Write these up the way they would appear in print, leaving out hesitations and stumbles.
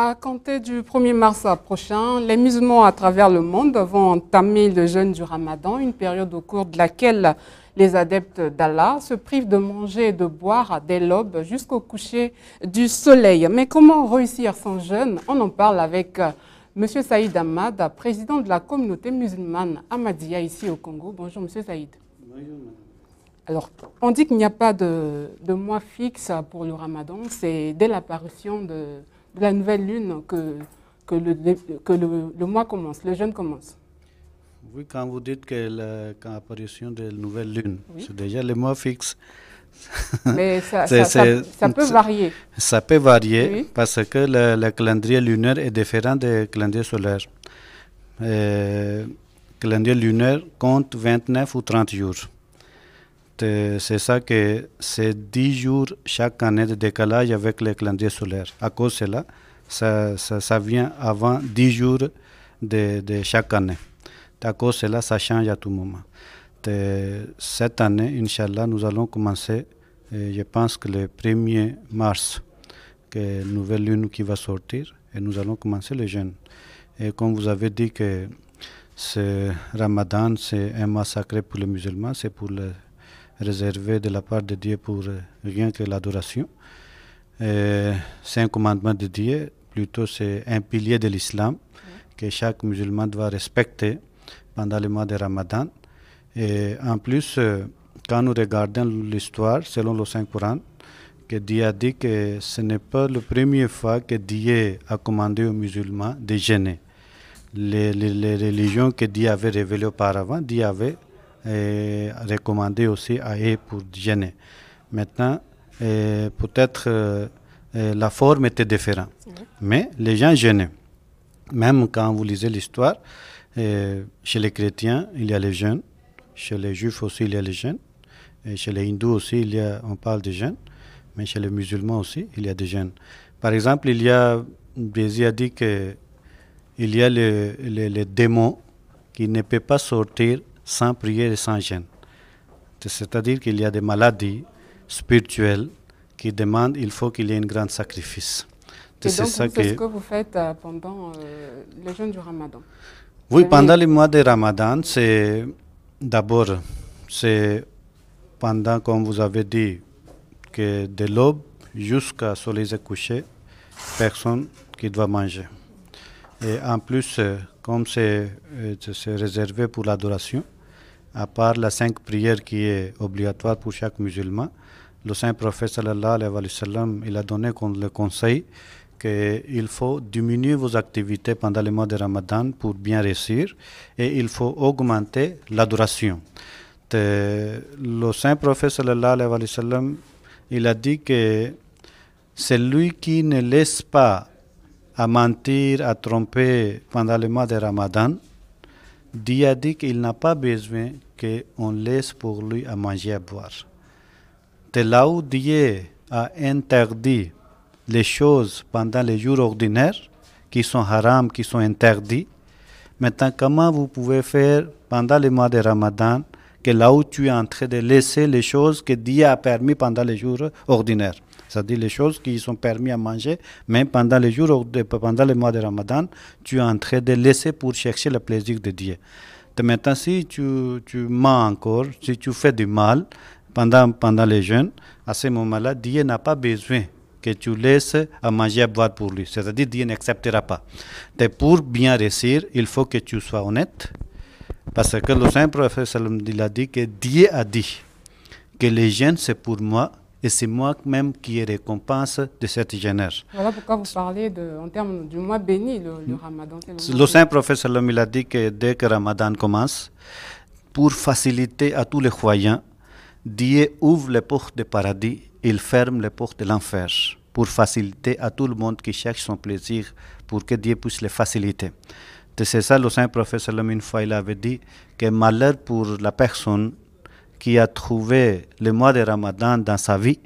À compter du 1er mars prochain, les musulmans à travers le monde vont entamer le jeûne du Ramadan, une période au cours de laquelle les adeptes d'Allah se privent de manger et de boire dès l'aube jusqu'au coucher du soleil. Mais comment réussir son jeûne? On en parle avec M. Saïd Ahmad, président de la communauté musulmane Ahmadiyya ici au Congo. Bonjour M. Saïd. Bonjour madame. Alors, on dit qu'il n'y a pas de mois fixe pour le Ramadan, c'est dès l'apparition de la nouvelle lune que le mois commence, le jeûne commence. Oui, quand vous dites que quand l'apparition de la nouvelle lune, Oui. c'est déjà le mois fixe. Mais ça peut varier. Ça peut varier Oui. parce que le calendrier lunaire est différent du calendrier solaire. Le calendrier lunaire compte 29 ou 30 jours. C'est ça que c'est 10 jours chaque année de décalage avec le calendrier solaire. À cause de cela, ça vient avant 10 jours de chaque année. À cause de cela, ça change à tout moment. Cette année, Inch'Allah, nous allons commencer, je pense que le 1er mars, que une nouvelle lune qui va sortir, et nous allons commencer le jeûne. Et comme vous avez dit que ce Ramadan, c'est un mois sacré pour les musulmans, c'est pour le réservé de la part de Dieu pour rien que l'adoration. C'est un commandement de Dieu, plutôt c'est un pilier de l'islam que chaque musulman doit respecter pendant le mois de Ramadan. Et en plus, quand nous regardons l'histoire, selon le Saint-Coran, que Dieu a dit que ce n'est pas la première fois que Dieu a commandé aux musulmans de jeûner. Les religions que Dieu avait révélées auparavant, Dieu avait recommandé aussi à eux pour jeûner. Maintenant, peut-être la forme était différente, mais les gens jeûnaient. Même quand vous lisez l'histoire, chez les chrétiens, il y a les jeûnes, chez les juifs aussi, il y a les jeûnes, et chez les hindous aussi, on parle de jeûnes, mais chez les musulmans aussi, il y a des jeûnes. Par exemple, Jésus a dit qu'il y a les démons qui ne peuvent pas sortir sans prière et sans jeûne. C'est-à-dire qu'il y a des maladies spirituelles qui demandent, il faut qu'il y ait un grand sacrifice. Et donc, c'est ce que vous faites pendant le jeûne du Ramadan? Oui, pendant le mois de Ramadan, c'est d'abord, c'est pendant, comme vous avez dit, que de l'aube jusqu'à soleil couché, personne qui doit manger. Et en plus, comme c'est réservé pour l'adoration, à part la 5 prières qui est obligatoire pour chaque musulman, le saint prophète sallallahu alayhi wa sallam, il a donné le conseil qu'il faut diminuer vos activités pendant le mois de Ramadan pour bien réussir et il faut augmenter l'adoration. Le saint prophète sallallahu alayhi wa sallam, il a dit que celui qui ne laisse pas à mentir, à tromper pendant le mois de Ramadan, Dieu a dit qu'il n'a pas besoin qu'on laisse pour lui à manger et à boire. De là où Dieu a interdit les choses pendant les jours ordinaires, qui sont haram, qui sont interdits, maintenant comment vous pouvez faire pendant le mois de Ramadan, que là où tu es en train de laisser les choses que Dieu a permis pendant les jours ordinaires, c'est-à-dire les choses qui sont permis à manger, même pendant les jours, pendant le mois de Ramadan, tu es en train de laisser pour chercher le plaisir de Dieu. Et maintenant, si tu mens encore, si tu fais du mal pendant les jeûnes, à ce moment-là, Dieu n'a pas besoin que tu laisses à manger et à boire pour lui. C'est-à-dire Dieu n'acceptera pas. Et pour bien réussir, il faut que tu sois honnête, parce que le Saint Prophète il a dit que Dieu a dit que les jeûnes c'est pour moi et c'est moi-même qui ai récompense de cette jeûneur. Voilà pourquoi vous parlez en termes du mois béni, le Ramadan. Le Saint Prophète il a dit que dès que Ramadan commence, pour faciliter à tous les croyants, Dieu ouvre les portes du paradis, il ferme les portes de l'enfer, pour faciliter à tout le monde qui cherche son plaisir, pour que Dieu puisse les faciliter. C'est ça, le Saint Prophète une fois, il avait dit que malheur pour la personne qui a trouvé le mois de Ramadan dans sa vie,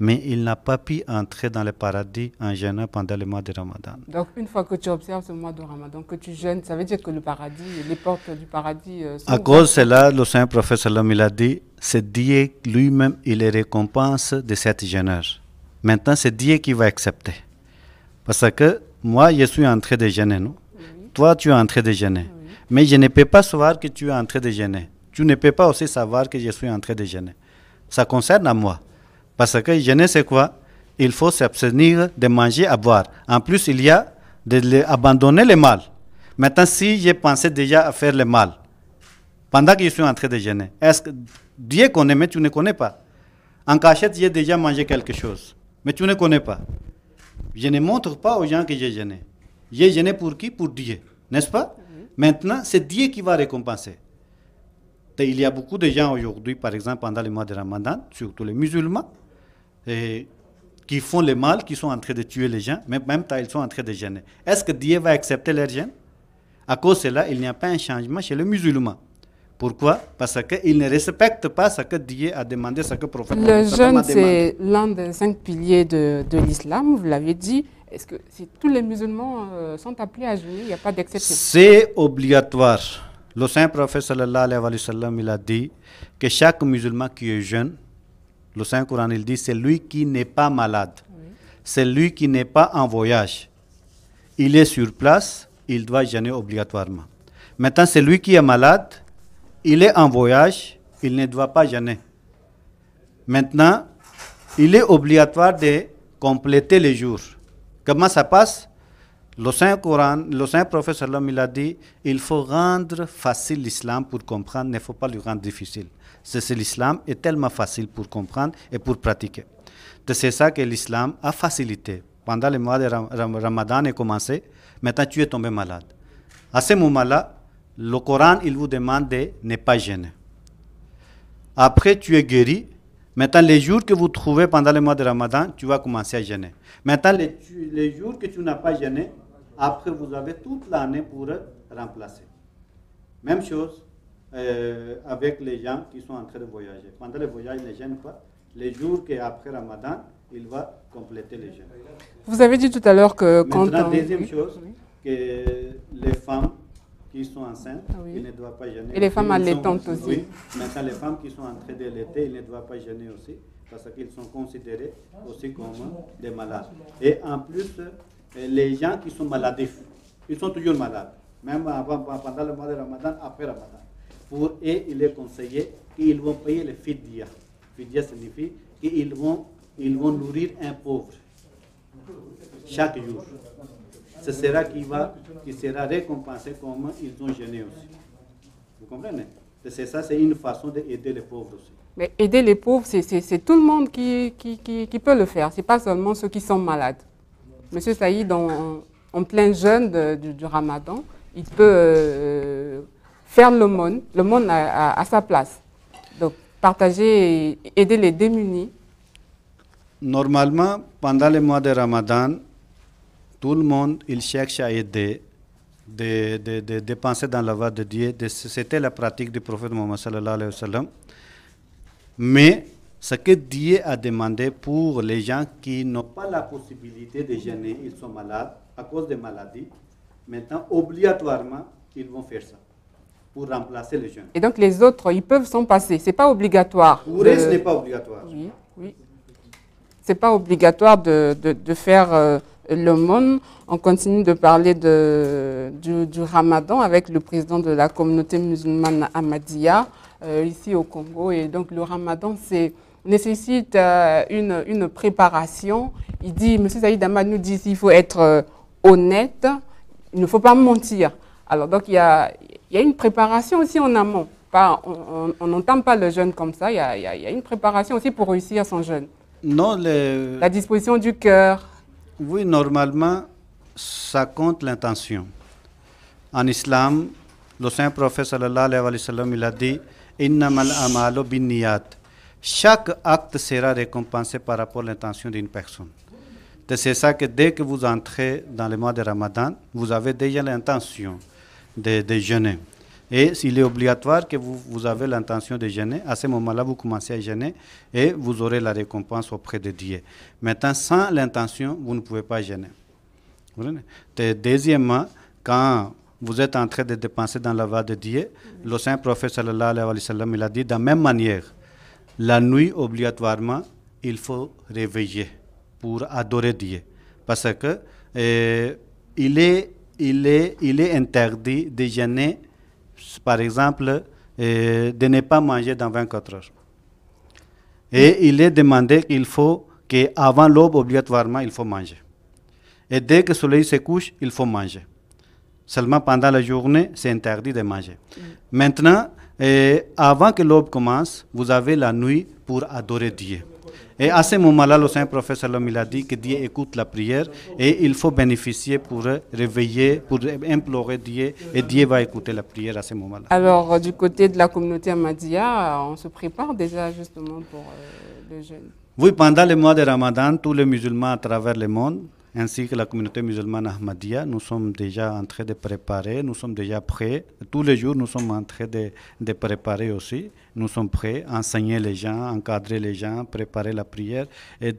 mais il n'a pas pu entrer dans le paradis en jeûnant pendant le mois de Ramadan. Donc, une fois que tu observes ce mois de Ramadan, que tu jeûnes, ça veut dire que le paradis, les portes du paradis sont à cause de cela, le Saint Prophète il a dit, c'est Dieu lui-même, il est récompense de cette jeûneur. Maintenant, c'est Dieu qui va accepter. Parce que moi, je suis en train de jeûner, non? Toi, tu es en train de jeûner. Mais je ne peux pas savoir que tu es en train de jeûner. Tu ne peux pas aussi savoir que je suis en train de jeûner. Ça concerne à moi. Parce que jeûner, c'est quoi? Il faut s'abstenir de manger, à boire. En plus, il y a d'abandonner le mal. Maintenant, si j'ai pensé déjà à faire le mal, pendant que je suis en train de jeûner, est-ce que Dieu connaît, mais tu ne connais pas? En cachette, j'ai déjà mangé quelque chose, mais tu ne connais pas. Je ne montre pas aux gens que j'ai jeûné. J'ai jeûné pour qui? Pour Dieu, n'est-ce pas? Maintenant, c'est Dieu qui va récompenser. Et il y a beaucoup de gens aujourd'hui, par exemple, pendant le mois de Ramadan, surtout les musulmans, qui font le mal, qui sont en train de tuer les gens, mais même temps, ils sont en train de jeûner. Est-ce que Dieu va accepter leur jeûne? À cause de cela, il n'y a pas un changement chez les musulmans. Pourquoi? Parce qu'ils ne respectent pas ce que Dieu a demandé, ce que le prophète a demandé. Le jeûne, c'est l'un des 5 piliers de l'islam, vous l'avez dit. Est-ce que si tous les musulmans sont appelés à jeûner, il n'y a pas d'exception? C'est obligatoire. Le saint prophète sallallahu alayhi wa sallam, il a dit que chaque musulman qui est jeune, le saint Coran, il dit, c'est lui qui n'est pas malade. C'est lui qui n'est pas en voyage. Il est sur place, il doit jeûner obligatoirement. Maintenant, c'est lui qui est malade, il est en voyage, il ne doit pas jeûner. Maintenant, il est obligatoire de compléter les jours. Comment ça passe? Le Saint Coran, le Saint Prophète sallam, il a dit, il faut rendre facile l'islam pour comprendre, il ne faut pas le rendre difficile. C'est l'islam est tellement facile pour comprendre et pour pratiquer. C'est ça que l'islam a facilité. Pendant le mois de Ramadan est commencé, maintenant tu es tombé malade. À ce moment-là, le Coran, il vous demande de ne pas jeûner. Après, tu es guéri. Maintenant, les jours que vous trouvez pendant le mois de Ramadan, tu vas commencer à jeûner. Maintenant, les jours que tu n'as pas jeûné, après, vous avez toute l'année pour remplacer. Même chose avec les gens qui sont en train de voyager. Pendant le voyage, ils ne jeûnent pas. Les jours qu'après Ramadan, il va compléter les jeûnes. Vous avez dit tout à l'heure que maintenant, deuxième chose, que les femmes qui sont enceintes, ils ne doivent pas jeûner. Et les femmes allaitantes aussi. Oui. Maintenant, les femmes qui sont en train d'allaiter, ils ne doivent pas jeûner aussi, parce qu'ils sont considérés aussi comme des malades. Et en plus, les gens qui sont maladifs, ils sont toujours malades, même pendant le mois de Ramadan, après Ramadan. Pour eux, il est conseillé qu'ils vont payer le fidya. Fidya signifie qu'ils vont nourrir un pauvre chaque jour. Ce sera qui sera récompensé comme ils ont jeûné aussi. Vous comprenez? C'est ça, c'est une façon d'aider les pauvres aussi. Mais aider les pauvres, c'est tout le monde qui peut le faire. Ce n'est pas seulement ceux qui sont malades. Monsieur Saïd, en plein jeûne du Ramadan, il peut faire l'aumône. L'aumône à sa place. Donc, partager et aider les démunis. Normalement, pendant le mois de Ramadan, tout le monde, il cherche à aider, de dépenser dans la voie de Dieu. C'était la pratique du prophète Mohammed sallallahu alayhi wa sallam. Mais ce que Dieu a demandé pour les gens qui n'ont pas la possibilité de jeûner, ils sont malades à cause des maladies, maintenant, obligatoirement, ils vont faire ça pour remplacer le jeûne. Et donc, les autres, ils peuvent s'en passer. Ce n'est pas obligatoire. Pour eux, ce n'est pas obligatoire. Oui, oui. Ce n'est pas obligatoire de faire l'aumône. On continue de parler du Ramadan avec le président de la communauté musulmane Ahmadiyya ici au Congo. Et donc le Ramadan nécessite une préparation. Il dit, M. Saïd Ahmad nous dit qu'il faut être honnête, il ne faut pas mentir. Alors donc il y a une préparation aussi en amont. On n'entame pas le jeûne comme ça, il y a une préparation aussi pour réussir son jeûne. Non, la disposition du cœur. Oui, normalement, ça compte l'intention. En islam, le saint prophète sallallahu alayhi wa sallam, il a dit Innamal amalu binniyat. Chaque acte sera récompensé par rapport à l'intention d'une personne. C'est ça que dès que vous entrez dans le mois de Ramadan, vous avez déjà l'intention de jeûner. Et s'il est obligatoire que vous avez l'intention de jeûner, à ce moment-là, vous commencez à jeûner et vous aurez la récompense auprès de Dieu. Maintenant, sans l'intention, vous ne pouvez pas jeûner. Deuxièmement, quand vous êtes en train de dépenser dans la voie de Dieu, le saint prophète sallallahu alayhi wa sallam, il a dit de la même manière, la nuit, obligatoirement, il faut réveiller pour adorer Dieu. Parce que il est interdit de jeûner, par exemple, de ne pas manger dans 24 heures. Et il est demandé qu'il faut qu'avant l'aube, obligatoirement, il faut manger. Et dès que le soleil se couche, il faut manger. Seulement pendant la journée, c'est interdit de manger. Maintenant, avant que l'aube commence, vous avez la nuit pour adorer Dieu. Et à ce moment-là, le Saint-Prophète sallam, il a dit que Dieu écoute la prière et il faut bénéficier pour réveiller, pour implorer Dieu, et Dieu va écouter la prière à ce moment-là. Alors, du côté de la communauté Ahmadiyya, on se prépare déjà justement pour le jeûne. Oui, pendant le mois de Ramadan, tous les musulmans à travers le monde, ainsi que la communauté musulmane Ahmadiyya, nous sommes déjà en train de préparer, nous sommes déjà prêts. Tous les jours, nous sommes en train de préparer aussi. Nous sommes prêts à enseigner les gens, encadrer les gens, préparer la prière. Et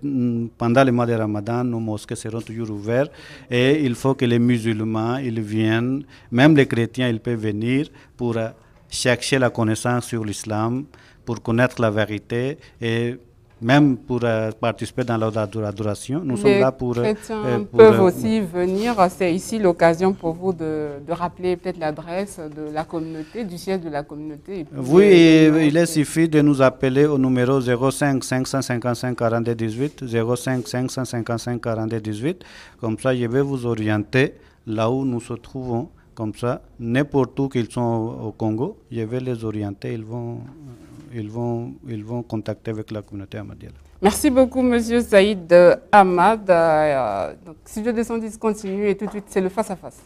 pendant le mois de Ramadan, nos mosquées seront toujours ouvertes. Et il faut que les musulmans, ils viennent, même les chrétiens, ils peuvent venir pour chercher la connaissance sur l'islam, pour connaître la vérité et même pour participer dans l'adoration. Nous sommes là pour... Les chrétiens peuvent aussi venir. C'est ici l'occasion pour vous de rappeler peut-être l'adresse de la communauté, du siège de la communauté. Oui, il suffit de nous appeler au numéro 05 555 42 18, 05 555 42 18. Comme ça, je vais vous orienter là où nous se trouvons. Comme ça, n'importe où qu'ils sont au Congo, je vais les orienter. Ils vont contacter avec la communauté ahmadiyya. Merci beaucoup, Monsieur Saïd Ahmad. Donc, Studio 210 continue et tout de suite, c'est le face-à-face.